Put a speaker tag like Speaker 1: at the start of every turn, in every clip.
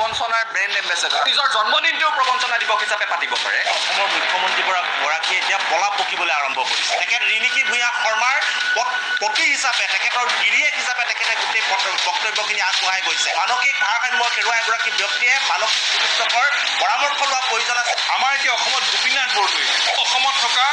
Speaker 1: প্ৰবঞ্চনাৰ brand ambassador নিজৰ জন্মদিনটোও প্ৰবঞ্চনা দিৱস হিচাপে পাতিব পাৰে।
Speaker 2: অসমৰ মুখ্যমন্ত্ৰীগৰাকীয়ে এতিয়া পলা পকিবলৈ আৰম্ভ কৰিছে। তেখেত ৰিণিকী ভূঞা শৰ্মাৰ পতি হিচাপে তেখেতৰ গিৰিয়েক হিচাপে তেখেতে গোটেই বক্তব্যখিনি আগবঢ়াই গৈছে। মানসিক ভাৰসাম্য হেৰুৱা এগৰাকী ব্যক্তিয়ে মানসিক চিকিৎসকৰ পৰামৰ্শ লোৱা প্ৰয়োজন আছে।
Speaker 3: আমাৰ এতিয়া অসমত গোপীনাথ বৰদলৈ অসমত থকা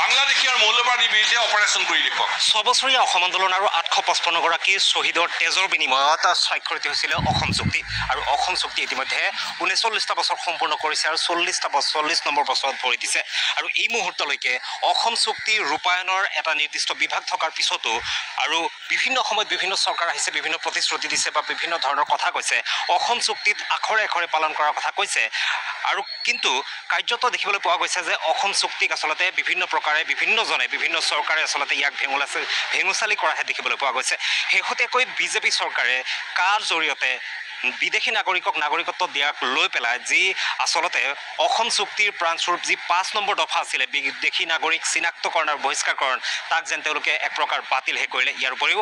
Speaker 3: বাংলাদেশী আৰু মৌলবাদীৰ বিৰুদ্ধে অপাৰেশ্যন কৰি দেখুৱাওক।
Speaker 2: 6 বছৰীয়া অসম আন্দোলন আৰু 855গৰাকী শ্বহীদৰ তেজৰ বিনিময়ত স্বাক্ষৰিত হৈছিলে অসম চুক্তি। আৰু অসম চুক্তি ইতিমধ্যে 39টা বছৰ সম্পূৰ্ণ কৰিছে আৰু 40 নম্বৰ বছৰত ভৰি দিছে। আৰু এই মুহূৰ্তলৈকে অসম চুক্তি ৰূপায়ণৰ এটা নিৰ্দিষ্ট বিভাগ থকাৰ পিছতো আৰু বিভিন্ন সময়ত বিভিন্ন চৰকাৰ আহিছে, বিভিন্ন প্ৰতিশ্ৰুতি দিছে বা বিভিন্ন ধৰণৰ কথা কৈছে, অসম চুক্তিত আখৰে আখৰে পালন কৰাৰ কথা কৈছে। আৰু কিন্তু কাৰ্যত দেখিবলৈ পোৱা গৈছে যে অসম চুক্তিক আচলতে বিভিন্ন প্ৰকাৰে বিভিন্নজনে বিভিন্ন চৰকাৰে আচলতে ইয়াক ভেঙুচালি কৰাহে দেখিবলৈ পোৱা গৈছে। শেহতীয়াকৈ বিজেপি চৰকাৰে কাৰ জৰিয়তে বিদেশী নাগৰিকক নাগৰিকত্ব দিয়াক লৈ পেলাই যি আচলতে অসম চুক্তিৰ প্ৰাণস্বৰূপ যি 5 নম্বৰ দফা আছিলে বিদেশী নাগৰিক চিনাক্তকৰণ আৰু বহিষ্কাৰকৰণ, তাক যেন তেওঁলোকে এক প্ৰকাৰ বাতিলহে কৰিলে। ইয়াৰ উপৰিও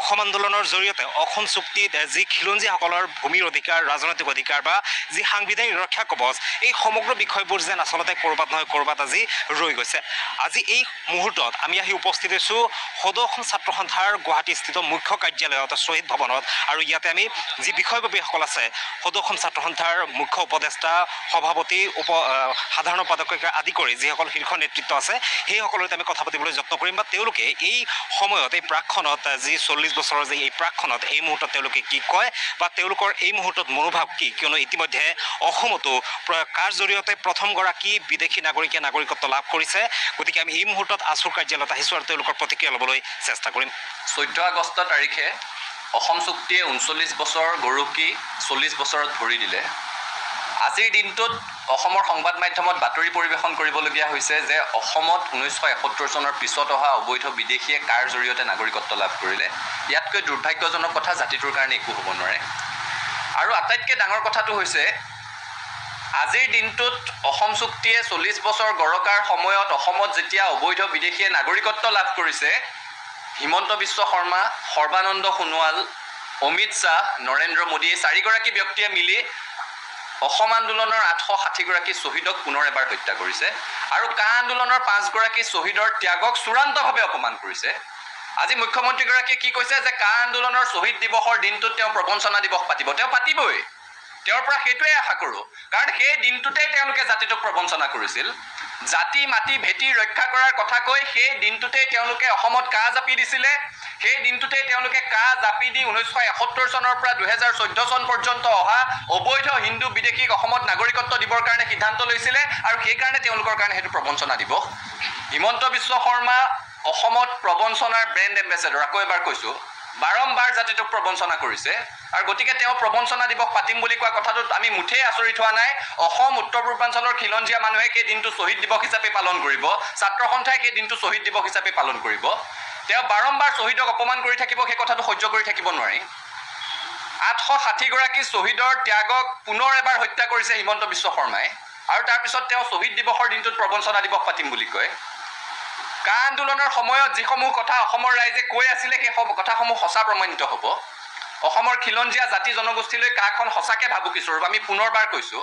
Speaker 2: অসম আন্দোলনৰ জৰিয়তে অসম চুক্তিত যি খিলঞ্জীসকলৰ ভূমিৰ অধিকাৰ, ৰাজনৈতিক অধিকাৰ বা যি সাংবিধানিক ৰক্ষা কৱচ, এই সমগ্ৰ বিষয়বোৰ যেন আচলতে ক'ৰবাত নহয় ক'ৰবাত আজি ৰৈ গৈছে। আজি এই মুহূৰ্তত আমি আহি উপস্থিত হৈছোঁ সদৌ অসম ছাত্ৰ সন্থাৰ গুৱাহাটীস্থিত মুখ্য কাৰ্যালয়ত শ্বহীদ ভৱনত। আৰু ইয়াতে আমি যি বিষয়ববীয়াসকল আছে, সদৌ অসম ছাত্ৰ সন্থাৰ মুখ্য উপদেষ্টা, সভাপতি, সাধাৰণ সম্পাদকে আদি কৰি যিসকল শীৰ্ষ নেতৃত্ব আছে, সেইসকলৰ সৈতে আমি কথা পাতিবলৈ যত্ন কৰিম বা তেওঁলোকে এই সময়ত এই প্ৰাকখনত যি 40 বছৰৰ যে এই প্ৰাকখনত এই মুহূৰ্তত তেওঁলোকে কি কয় বা তেওঁলোকৰ এই মুহূৰ্তত মনোভাৱ কি, কিয়নো ইতিমধ্যে অসমতো কাৰ জৰিয়তে প্ৰথমগৰাকী বিদেশী নাগৰিকে নাগৰিকত্ব লাভ কৰিছে। গতিকে আমি এই মুহূৰ্তত আছুৰ কাৰ্যালয়ত আহিছোঁ আৰু তেওঁলোকৰ প্ৰতিক্ৰিয়া ল'বলৈ চেষ্টা কৰিম।
Speaker 1: 14 আগষ্ট তাৰিখে অসম চুক্তিয়ে 39 বছৰ গৰুকি 40 বছৰত ভৰি দিলে। আজিৰ দিনটোত অসমৰ সংবাদ মাধ্যমত বাতৰি পৰিৱেশন কৰিবলগীয়া হৈছে যে অসমত 1971 চনৰ পিছত অহা অবৈধ বিদেশীয়ে কাৰ জৰিয়তে নাগৰিকত্ব লাভ কৰিলে। ইয়াতকৈ দুৰ্ভাগ্যজনক কথা জাতিটোৰ কাৰণে একো হ'ব নোৱাৰে। আৰু আটাইতকৈ ডাঙৰ কথাটো হৈছে আজিৰ দিনটোত অসম চুক্তিয়ে 40 বছৰ গৰকাৰ সময়ত অসমত যেতিয়া অবৈধ বিদেশীয়ে নাগৰিকত্ব লাভ কৰিছে, হিমন্ত বিশ্ব শৰ্মা, সৰ্বানন্দ সোণোৱাল, অমিত শ্বাহ, নৰেন্দ্ৰ মোদী, এই 4গৰাকী ব্যক্তিয়ে মিলি অসম আন্দোলনৰ 860গৰাকী শ্বহীদক পুনৰ এবাৰ হত্যা কৰিছে আৰু কা আন্দোলনৰ 5গৰাকী শ্বহীদৰ ত্যাগক চূড়ান্তভাৱে অপমান কৰিছে। আজি মুখ্যমন্ত্ৰীগৰাকীয়ে কি কৈছে যে কা আন্দোলনৰ শ্বহীদ দিৱসৰ দিনটোত তেওঁ প্ৰবঞ্চনা দিৱস পাতিব। তেওঁ পাতিবই, তেওঁৰ পৰা সেইটোৱে আশা কৰোঁ। কাৰণ সেই দিনটোতেই তেওঁলোকে জাতিটোক প্ৰবঞ্চনা কৰিছিল। জাতি মাটি ভেটি ৰক্ষা কৰাৰ কথা কৈ সেই দিনটোতেই তেওঁলোকে অসমত কা জাপি দিছিলে। সেই দিনটোতেই তেওঁলোকে কা জাপি দি 1971 চনৰ পৰা 2014 চন পৰ্যন্ত অহা অবৈধ হিন্দু বিদেশীক অসমত নাগৰিকত্ব দিবৰ কাৰণে সিদ্ধান্ত লৈছিলে আৰু সেইকাৰণে তেওঁলোকৰ কাৰণে সেইটো প্ৰবঞ্চনা দিৱস। হিমন্ত বিশ্ব শৰ্মা অসমত প্ৰবঞ্চনাৰ ব্ৰেণ্ড এম্বেচেডৰ, আকৌ এবাৰ কৈছোঁ, বাৰম্বাৰ জাতিটোক প্ৰবঞ্চনা কৰিছে। আৰু গতিকে তেওঁ প্ৰবঞ্চনা দিৱস পাতিম বুলি কোৱা কথাটোত আমি মুঠেই আচৰিত হোৱা নাই। অসম উত্তৰ পূৰ্বাঞ্চলৰ খিলঞ্জীয়া মানুহে সেই দিনটো শ্বহীদ দিৱস হিচাপে পালন কৰিব, ছাত্ৰ সন্থাই সেই দিনটো শ্বহীদ দিৱস হিচাপে পালন কৰিব। তেওঁ বাৰম্বাৰ শ্বহীদক অপমান কৰি থাকিব, সেই কথাটো সহ্য কৰি থাকিব নোৱাৰি। 860গৰাকী শ্বহীদৰ ত্যাগক পুনৰ এবাৰ হত্যা কৰিছে হিমন্ত বিশ্ব শৰ্মাই আৰু তাৰপিছত তেওঁ শ্বহীদ দিৱসৰ দিনটোত প্ৰবঞ্চনা দিৱস পাতিম বুলি কয়। কা আন্দোলনৰ সময়ত যিসমূহ কথা অসমৰ ৰাইজে কৈ আছিলে সেই কথাসমূহ সঁচা প্ৰমাণিত হ'ব। অসমৰ খিলঞ্জীয়া জাতি জনগোষ্ঠীলৈ কাখন সঁচাকৈ ভাবুকি স্বৰূপ। আমি পুনৰবাৰ কৈছোঁ,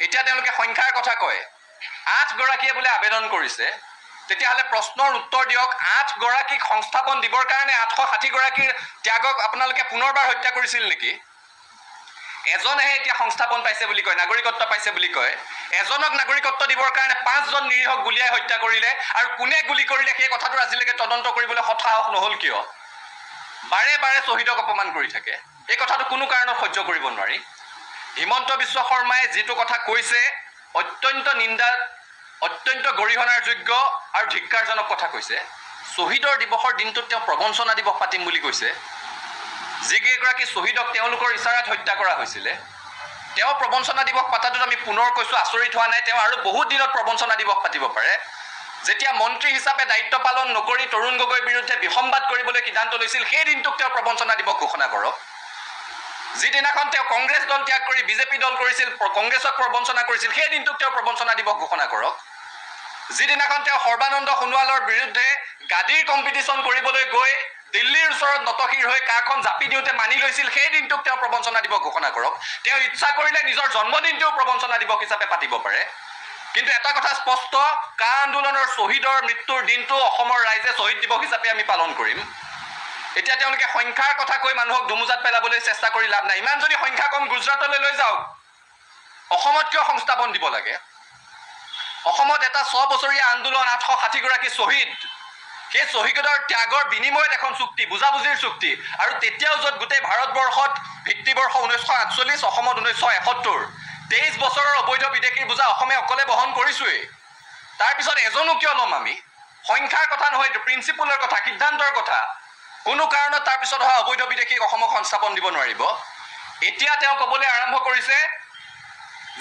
Speaker 1: এতিয়া তেওঁলোকে সংখ্যাৰ কথা কয়, 8গৰাকীয়ে বোলে আবেদন কৰিছে। তেতিয়াহ'লে প্ৰশ্নৰ উত্তৰ দিয়ক, 8গৰাকীক সংস্থাপন দিবৰ কাৰণে 860গৰাকীৰ ত্যাগক আপোনালোকে পুনৰবাৰ হত্যা কৰিছিল নেকি? এজনেহে এতিয়া সংস্থাপন পাইছে বুলি কয়, নাগৰিকত্ব পাইছে বুলি কয়। এজনক নাগৰিকত্ব দিবৰ কাৰণে 5জন নিৰীহক গুলীয়াই হত্যা কৰিলে আৰু কোনে গুলী কৰিলে সেই কথাটো আজিলৈকে তদন্ত কৰিবলৈ সাহস নহ'ল কিয়? বাৰে বাৰে শ্বহীদক অপমান কৰি থাকে। এই কথাটো কোনো কাৰণত সহ্য কৰিব নোৱাৰি। হিমন্ত বিশ্ব শৰ্মাই যিটো কথা কৈছে অত্যন্ত নিন্দা, অত্যন্ত গৰিহণাৰ যোগ্য আৰু ধিক্কাৰজনক কথা কৈছে। শ্বহীদৰ দিৱসৰ দিনটোত তেওঁ প্ৰবঞ্চনা দিৱস পাতিম বুলি কৈছে। যিকেইগৰাকী শ্বহীদক তেওঁলোকৰ ইচাৰাত হত্যা কৰা হৈছিলে, তেওঁ প্ৰবঞ্চনা দিৱস পাতাটোত আমি পুনৰ কৈছোঁ আচৰিত হোৱা নাই। তেওঁ আৰু বহুত দিনত প্ৰবঞ্চনা দিৱস পাতিব পাৰে। যেতিয়া মন্ত্ৰী হিচাপে দায়িত্ব পালন নকৰি তৰুণ গগৈৰ বিৰুদ্ধে বিসম্বাদ কৰিবলৈ সিদ্ধান্ত লৈছিল, সেই দিনটোক তেওঁ প্ৰবঞ্চনা দিৱস ঘোষণা কৰক। যিদিনাখন তেওঁ কংগ্ৰেছ দল ত্যাগ কৰি বিজেপি দল কৰিছিল, কংগ্ৰেছক প্ৰবঞ্চনা কৰিছিল, সেই দিনটোক তেওঁ প্ৰবঞ্চনা দিৱস ঘোষণা কৰক। যিদিনাখন তেওঁ সৰ্বানন্দ সোণোৱালৰ বিৰুদ্ধে গাদীৰ কম্পিটিশ্যন কৰিবলৈ গৈ দিল্লীৰ ওচৰত নতশিৰ হৈ কাখন জাপি দিওঁতে মানি লৈছিল, সেই দিনটোক তেওঁ প্ৰবঞ্চনা দিৱস ঘোষণা কৰক। তেওঁ ইচ্ছা কৰিলে নিজৰ জন্মদিনটোও প্ৰবঞ্চনা দিৱস হিচাপে পাতিব পাৰে। কিন্তু এটা কথা স্পষ্ট, কা আন্দোলনৰ শ্বহীদৰ মৃত্যুৰ দিনটো অসমৰ ৰাইজে শ্বহীদ দিৱস হিচাপে আমি পালন কৰিম। এতিয়া তেওঁলোকে সংখ্যাৰ কথা কৈ মানুহক দুমোজাত পেলাবলৈ চেষ্টা কৰি লাভ নাই। ইমান যদি সংখ্যা কম, গুজৰাটলৈ লৈ যাওক। অসমত কিয় সংস্থাপন দিব লাগে? অসমত এটা 6 বছৰীয়া আন্দোলন, 860গৰাকী শ্বহীদ, সেই শ্বহীদৰ ত্যাগৰ বিনিময়ত এখন চুক্তি, বুজাবুজিৰ চুক্তি। আৰু তেতিয়াও য'ত গোটেই ভাৰতবৰ্ষত ভিত্তিবৰ্ষ 1948, অসমত 1971, 23 বছৰৰ অবৈধ বিদেশীৰ বোজা অসমে অকলে বহন কৰিছোৱেই। তাৰপিছত এজনো কিয় ল'ম আমি? সংখ্যাৰ কথা নহয়, এইটো প্ৰিন্সিপলৰ কথা, সিদ্ধান্তৰ কথা। কোনো কাৰণত তাৰপিছত অহা অবৈধ বিদেশীক অসমক সংস্থাপন দিব নোৱাৰিব। এতিয়া তেওঁ ক'বলৈ আৰম্ভ কৰিছে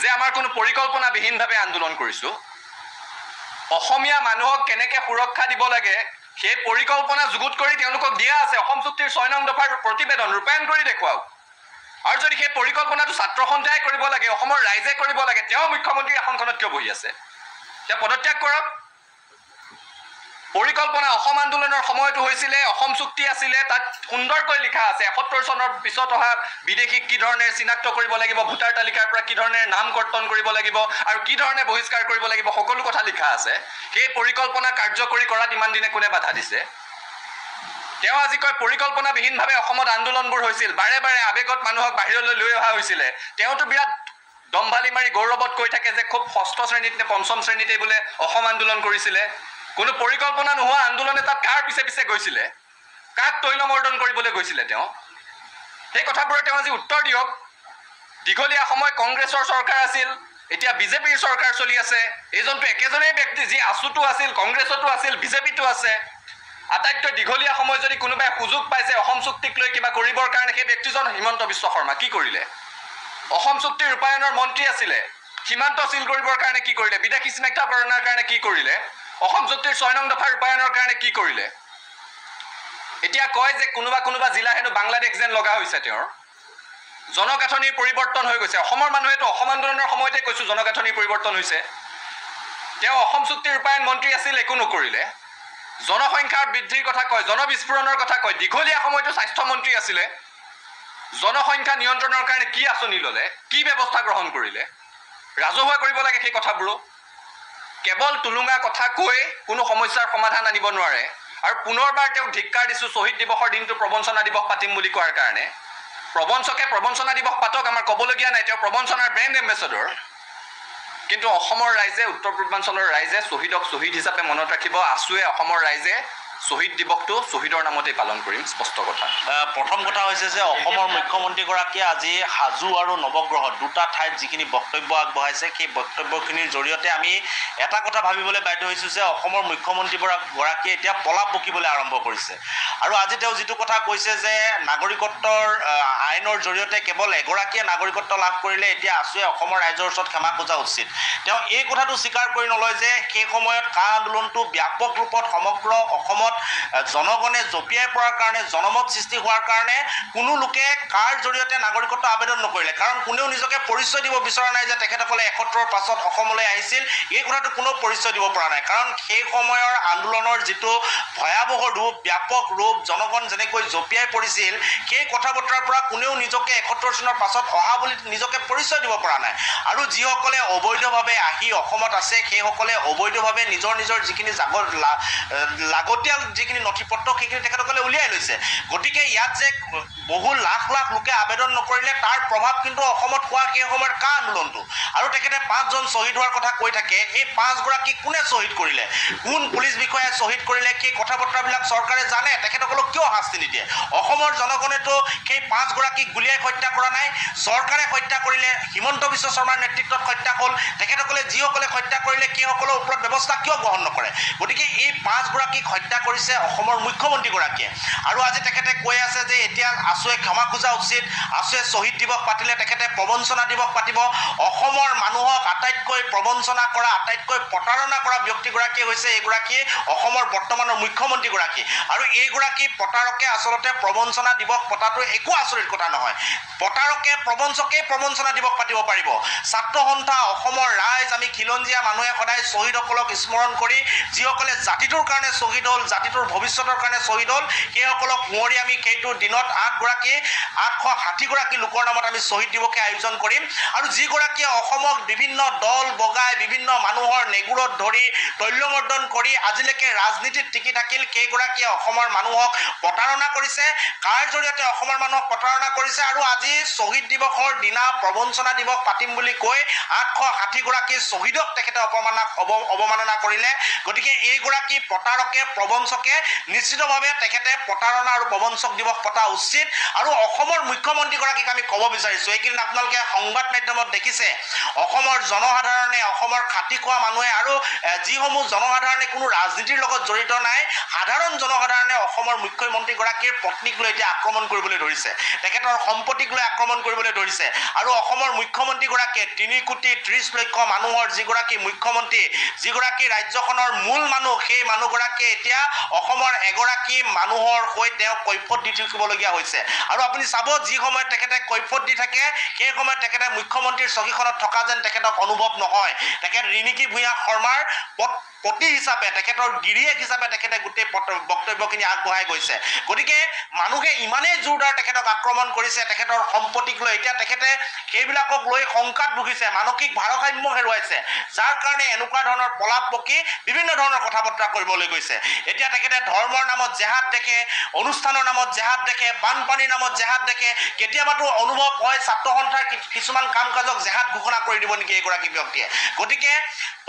Speaker 1: যে আমাৰ কোনো পৰিকল্পনাবিহীনভাৱে আন্দোলন কৰিছোঁ। অসমীয়া মানুহক কেনেকৈ সুৰক্ষা দিব লাগে সেই পৰিকল্পনা যুগুত কৰি তেওঁলোকক দিয়া আছে। অসম চুক্তিৰ 6 নং দফাৰ প্ৰতিবেদন ৰূপায়ণ কৰি দেখুৱাওক। আৰু যদি সেই পৰিকল্পনাটো ছাত্ৰ সন্থাই কৰিব লাগে, অসমৰ ৰাইজে কৰিব লাগে, তেওঁ মুখ্যমন্ত্ৰীৰ আসনখনত কিয় বহি আছে? তেওঁ পদত্যাগ কৰক। পৰিকল্পনা অসম আন্দোলনৰ সময়তো হৈছিলে, অসম চুক্তি আছিলে, তাত সুন্দৰকৈ লিখা আছে 71 চনৰ পিছত অহা বিদেশীক কি ধৰণে চিনাক্ত কৰিব লাগিব, ভোটাৰ তালিকাৰ পৰা কি ধৰণে নাম কৰ্তন কৰিব লাগিব আৰু কি ধৰণে বহিষ্কাৰ কৰিব লাগিব, সকলো কথা লিখা আছে। সেই পৰিকল্পনা কাৰ্যকৰী কৰাত ইমান দিনে কোনে বাধা দিছে? তেওঁ আজি কয় পৰিকল্পনাবিহীনভাৱে অসমত আন্দোলনবোৰ হৈছিল, বাৰে বাৰে আৱেগত মানুহক বাহিৰলৈ লৈ অহা হৈছিলে। তেওঁতো বিৰাট দম্ভালি মাৰি গৌৰৱত কৈ থাকে যে খুব 6ষ্ঠ শ্ৰেণীত নে 5ম শ্ৰেণীতে বোলে অসম আন্দোলন কৰিছিলে। কোনো পৰিকল্পনা নোহোৱা আন্দোলন এটাত কাৰ পিছে পিছে গৈছিলে? কাক তৈলমৰ্দন কৰিবলৈ গৈছিলে তেওঁ? সেই কথাবোৰৰ তেওঁ আজি উত্তৰ দিয়ক। দীঘলীয়া সময় কংগ্ৰেছৰ চৰকাৰ আছিল, এতিয়া বিজেপিৰ চৰকাৰ চলি আছে। এইজনটো একেজনেই ব্যক্তি, যি আছুতো আছিল, কংগ্ৰেছতো আছিল, বিজেপিতো আছে। আটাইতকৈ দীঘলীয়া সময় যদি কোনোবাই সুযোগ পাইছে অসম চুক্তিক লৈ কিবা কৰিবৰ কাৰণে, সেই ব্যক্তিজন হিমন্ত বিশ্ব শৰ্মা। কি কৰিলে? অসম চুক্তি ৰূপায়ণৰ মন্ত্ৰী আছিলে। সীমান্ত চিল কৰিবৰ কাৰণে কি কৰিলে? বিদেশী চিনাক্তকৰণৰ কাৰণে কি কৰিলে? অসম চুক্তিৰ 6 নং দফা ৰূপায়ণৰ কাৰণে কি কৰিলে? এতিয়া কয় যে কোনোবা জিলা হেনো বাংলাদেশ যেন লগা হৈছে তেওঁৰ। জনগাঁথনিৰ পৰিৱৰ্তন হৈ গৈছে। অসমৰ মানুহেতো অসম আন্দোলনৰ সময়তে কৈছোঁ জনগাঁথনিৰ পৰিৱৰ্তন হৈছে। তেওঁ অসম চুক্তি ৰূপায়ণ মন্ত্ৰী আছিল, একো নকৰিলে। জনসংখ্যাৰ বৃদ্ধিৰ কথা কয়, জনবিস্ফোৰণৰ কথা কয়। দীঘলীয়া সময়তো স্বাস্থ্যমন্ত্ৰী আছিলে। জনসংখ্যা নিয়ন্ত্ৰণৰ কাৰণে কি আঁচনি ল'লে, কি ব্যৱস্থা গ্ৰহণ কৰিলে? ৰাজহুৱা কৰিব লাগে সেই কথাবোৰো। কেৱল টুলুঙা কথা কৈ কোনো সমস্যাৰ সমাধান আনিব নোৱাৰে। আৰু পুনৰবাৰ তেওঁক ধিক্কাৰ দিছোঁ শ্বহীদ দিৱসৰ দিনটো প্ৰবঞ্চনা দিৱস পাতিম বুলি কোৱাৰ কাৰণে। প্ৰবঞ্চকে প্ৰবঞ্চনা দিৱস পাতক, আমাৰ ক'বলগীয়া নাই, তেওঁ প্ৰবঞ্চনাৰ ব্ৰেণ্ড এম্বেচাডৰ। কিন্তু অসমৰ ৰাইজে, উত্তৰ পূৰ্বাঞ্চলৰ ৰাইজে শ্বহীদক শ্বহীদ হিচাপে মনত ৰাখিব। আছুৱে অসমৰ ৰাইজে শ্বহীদ দিৱসটো শ্বহীদৰ নামতেই পালন কৰিম, স্পষ্ট কথা।
Speaker 4: প্ৰথম কথা হৈছে যে অসমৰ মুখ্যমন্ত্ৰীগৰাকীয়ে আজি হাজো আৰু নৱগ্ৰহ দুটা ঠাইত যিখিনি বক্তব্য আগবঢ়াইছে, সেই বক্তব্যখিনিৰ জৰিয়তে আমি এটা কথা ভাবিবলৈ বাধ্য হৈছোঁ যে অসমৰ মুখ্যমন্ত্ৰীগৰাকীয়ে এতিয়া পলাপ বকিবলৈ আৰম্ভ কৰিছে। আৰু আজি তেওঁ যিটো কথা কৈছে যে নাগৰিকত্বৰ আইনৰ জৰিয়তে কেৱল এগৰাকীয়ে নাগৰিকত্ব লাভ কৰিলে এতিয়া আছুৱে অসমৰ ৰাইজৰ ওচৰত ক্ষমা খোজা উচিত। তেওঁ এই কথাটো স্বীকাৰ কৰি নলয় যে সেই সময়ত কা আন্দোলনটো ব্যাপক ৰূপত সমগ্ৰ অসমত জনগণে জঁপিয়াই পৰাৰ কাৰণে, জনমত সৃষ্টি হোৱাৰ কাৰণে কোনো লোকে কাৰ জৰিয়তে নাগৰিকত্ব আবেদন নকৰিলে। কাৰণ কোনেও নিজকে পৰিচয় দিব বিচৰা নাই যে তেখেতসকলে 71ৰ পাছত অসমলৈ আহিছিল। এই কথাটো কোনেও পৰিচয় দিব পৰা নাই। কাৰণ সেই সময়ৰ আন্দোলনৰ যিটো ভয়াৱহ ৰূপ, ব্যাপক ৰূপ, জনগণ যেনেকৈ জঁপিয়াই পৰিছিল, সেই কথা বতৰাৰ পৰা কোনেও নিজকে 71 চনৰ পাছত অহা বুলি নিজকে পৰিচয় দিব পৰা নাই। আৰু যিসকলে অবৈধভাৱে আহি অসমত আছে, সেইসকলে অবৈধভাৱে নিজৰ যিখিনি লাগতিয়াল যিখিনি নথি পত্ৰ সেইখিনি তেখেতসকলে উলিয়াই লৈছে। গতিকে ইয়াত যে বহু লাখ লাখ লোকে আবেদন নকৰিলে, তাৰ প্ৰভাৱ কিন্তু অসমত হোৱা সেই সময়ৰ কা আন্দোলনটো। আৰু তেখেতে 5 জন শ্বহীদ হোৱাৰ কথা কৈ থাকে। এই 5 গৰাকী কোনে শ্বহীদ কৰিলে, কোন পুলিচ বিষয়াই শ্বহীদ কৰিলে, সেই কথা বতৰাবিলাক চৰকাৰে জানে। তেখেতসকলক কিয় শাস্তি নিদিয়ে? অসমৰ জনগণেতো সেই 5 গৰাকীক গুলীয়াই হত্যা কৰা নাই, চৰকাৰে হত্যা কৰিলে। হিমন্ত বিশ্ব শৰ্মাৰ নেতৃত্বত হত্যা হ'ল। তেখেতসকলে যিসকলে হত্যা কৰিলে সেইসকলৰ ওপৰত ব্যৱস্থা কিয় গ্ৰহণ নকৰে? গতিকে এই 5 গৰাকীক হত্যা কৰিছে অসমৰ মুখ্যমন্ত্ৰীগৰাকীয়ে। আৰু আজি তেখেতে কৈ আছে যে এতিয়া আছুৱে ক্ষমা খোজা উচিত। আছুৱে শ্বহীদ দিৱস পাতিলে তেখেতে প্ৰবঞ্চনা দিৱস পাতিব। অসমৰ মানুহক আটাইতকৈ প্ৰবঞ্চনা কৰা, আটাইতকৈ প্ৰতাৰণা কৰা ব্যক্তিগৰাকী হৈছে এইগৰাকী অসমৰ বৰ্তমানৰ মুখ্যমন্ত্ৰীগৰাকী। আৰু এইগৰাকী প্ৰতাৰকে আচলতে প্ৰবঞ্চনা দিৱস পতাটো একো আচৰিত কথা নহয়। প্ৰতাৰকে প্ৰবঞ্চকেই প্ৰবঞ্চনা দিৱস পাতিব পাৰিব। ছাত্ৰ সন্থা, অসমৰ ৰাইজ, আমি খিলঞ্জীয়া মানুহে সদায় শ্বহীদসকলক স্মৰণ কৰি যিসকলে জাতিটোৰ কাৰণে শ্বহীদ হ'ল, জাতিটোৰ ভৱিষ্যতৰ কাৰণে শ্বহীদ হ'ল, সেইসকলক সোঁৱৰি আমি সেইটো দিনত 860গৰাকী লোকৰ নামত আমি শ্বহীদ দিৱসে আয়োজন কৰিম। আৰু যিগৰাকীয়ে অসমক বিভিন্ন দল বগাই, বিভিন্ন মানুহৰ নেগুৰত ধৰি তৈল্যমৰ্দন কৰি আজিলৈকে ৰাজনীতিত টিকি থাকিল, সেইগৰাকীয়ে অসমৰ মানুহক প্ৰতাৰণা কৰিছে। কাৰ জৰিয়তে অসমৰ মানুহক প্ৰতাৰণা কৰিছে? আৰু আজি শ্বহীদ দিৱসৰ দিনা প্ৰবঞ্চনা দিৱস পাতিম বুলি কৈ 860গৰাকী শ্বহীদক তেখেতে অৱমাননা কৰিলে। গতিকে এইগৰাকী প্ৰতাৰকে প্ৰবঞ্চকে নিশ্চিতভাৱে তেখেতে প্ৰতাৰণা আৰু প্ৰবঞ্চক দিৱস পতা উচিত। আৰু অসমৰ মুখ্যমন্ত্ৰীগৰাকীক আমি ক'ব বিচাৰিছোঁ, এইকেইদিন আপোনালোকে সংবাদ মাধ্যমত দেখিছে অসমৰ জনসাধাৰণে, অসমৰ খাটি খোৱা মানুহে আৰু যিসমূহ জনসাধাৰণে কোনো ৰাজনীতিৰ লগত জড়িত নাই, সাধাৰণ জনসাধাৰণে অসমৰ মুখ্যমন্ত্ৰীগৰাকীৰ পত্নীক লৈ এতিয়া আক্ৰমণ কৰিবলৈ ধৰিছে, তেখেতৰ সম্পত্তিক লৈ আক্ৰমণ কৰিবলৈ ধৰিছে। আৰু অসমৰ মুখ্যমন্ত্ৰীগৰাকীয়ে 3,30,00,000 মানুহৰ যিগৰাকী মুখ্যমন্ত্ৰী, যিগৰাকী ৰাজ্যখনৰ মূল মানুহ, সেই মানুহগৰাকীয়ে এতিয়া অসমৰ এগৰাকী মানুহৰ হৈ তেওঁ কৈফত দি থাকিবলগীয়া হৈছে। আৰু আপুনি চাব, যি সময়ত তেখেতে কৈফত দি থাকে সেই সময়ত তেখেতে মুখ্যমন্ত্ৰীৰ চকীখনত থকা যেন তেখেতক অনুভৱ নহয়। তেখেত ৰিণিকী ভূঞা শৰ্মাৰ পতি হিচাপে, তেখেতৰ গিৰিয়েক হিচাপে তেখেতে গোটেই বক্তব্যখিনি আগবঢ়াই গৈছে। গতিকে মানুহে ইমানেই জোৰদাৰ তেখেতক আক্ৰমণ কৰিছে তেখেতৰ সম্পত্তিক লৈ, এতিয়া তেখেতে সেইবিলাকক লৈ শংকাত ভুগিছে, মানসিক ভাৰসাম্য হেৰুৱাইছে, যাৰ কাৰণে এনেকুৱা ধৰণৰ প্ৰলাপ বকি বিভিন্ন ধৰণৰ কথা বতৰা কৰিবলৈ গৈছে। এতিয়া তেখেতে ধৰ্মৰ নামত জেহাদ দেখে, অনুষ্ঠানৰ নামত জেহাদ দেখে, বানপানীৰ নামত জেহাদ দেখে। কেতিয়াবাতো অনুভৱ হয় ছাত্ৰ সন্থাৰ কিছুমান কাম কাজক জেহাদ ঘোষণা কৰি দিব নেকি এইগৰাকী ব্যক্তিয়ে। গতিকে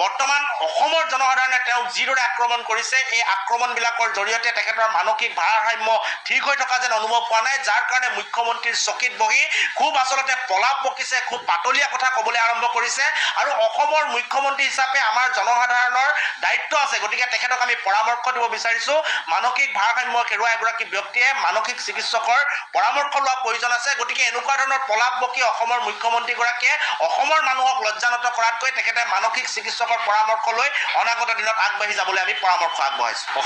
Speaker 4: বৰ্তমান অসমৰ জনসাধাৰণে তেওঁক যিদৰে আক্ৰমণ কৰিছে, এই আক্ৰমণবিলাকৰ জৰিয়তে তেখেতৰ মানসিক ভাৰসাম্য ঠিক হৈ থকা যেন অনুভৱ হোৱা নাই, যাৰ কাৰণে মুখ্যমন্ত্ৰীৰ চকীত বহি খুব আচলতে প্ৰলাপ বকিছে, খুব পাতলীয়া কথা ক'বলৈ আৰম্ভ কৰিছে। আৰু অসমৰ মুখ্যমন্ত্ৰী হিচাপে আমাৰ জনসাধাৰণৰ দায়িত্ব আছে। গতিকে তেখেতক আমি পৰামৰ্শ দিব বিচাৰিছোঁ, মানসিক ভাৰসাম্য হেৰুৱা এগৰাকী ব্যক্তিয়ে মানসিক চিকিৎসকৰ পৰামৰ্শ লোৱা প্ৰয়োজন আছে। গতিকে এনেকুৱা ধৰণৰ প্ৰলাপ বকি অসমৰ মুখ্যমন্ত্ৰীগৰাকীয়ে অসমৰ মানুহক লজ্জানত কৰাতকৈ তেখেতে মানসিক চিকিৎসকৰ পৰামৰ্শ লৈ অনাগত দিনত আগবাঢ়ি যাবলৈ আমি পৰামৰ্শ আগবঢ়াইছোঁ।